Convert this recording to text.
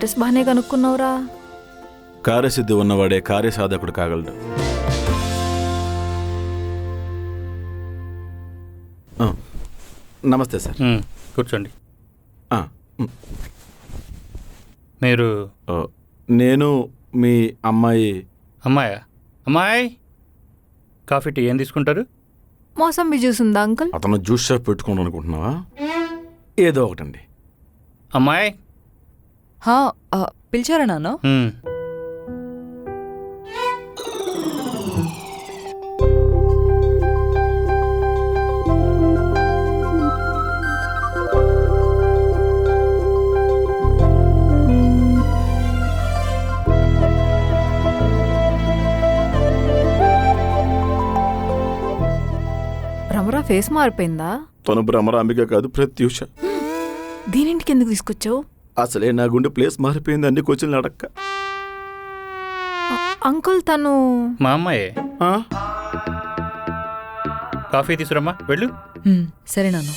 Address బాగానే కనుక్కున్నావురా. కార్యసిద్ధి ఉన్నవాడే కార్యసాధకుడు కాగలడు. నమస్తే సార్. కూర్చోండి. మీరు? నేను మీ అమ్మాయి. అమ్మాయా? అమ్మాయి కాఫీ టీ ఏం తీసుకుంటారు? మోసంబి జ్యూస్ ఉందా అంకుల్? అతను జ్యూస్ షాప్ పెట్టుకోండి అనుకుంటున్నావా? ఏదో ఒకటండి. అమ్మాయి పిలిచారా నాన్న? భ్రమరా ఫేస్ మారిపోయిందా? తను భ్రమరాంబిక కాదు, ప్రత్యూష. దీనింటికి ఎందుకు తీసుకొచ్చావు? అసలే నా గుండె ప్లేస్ మారిపోయింది అన్ని క్వశ్చన్లు అడక్క. అంకుల్ తను మా అమ్మాయే. కాఫీ తీసుకురమ్మా, వెళ్ళు. సరే నాన్న.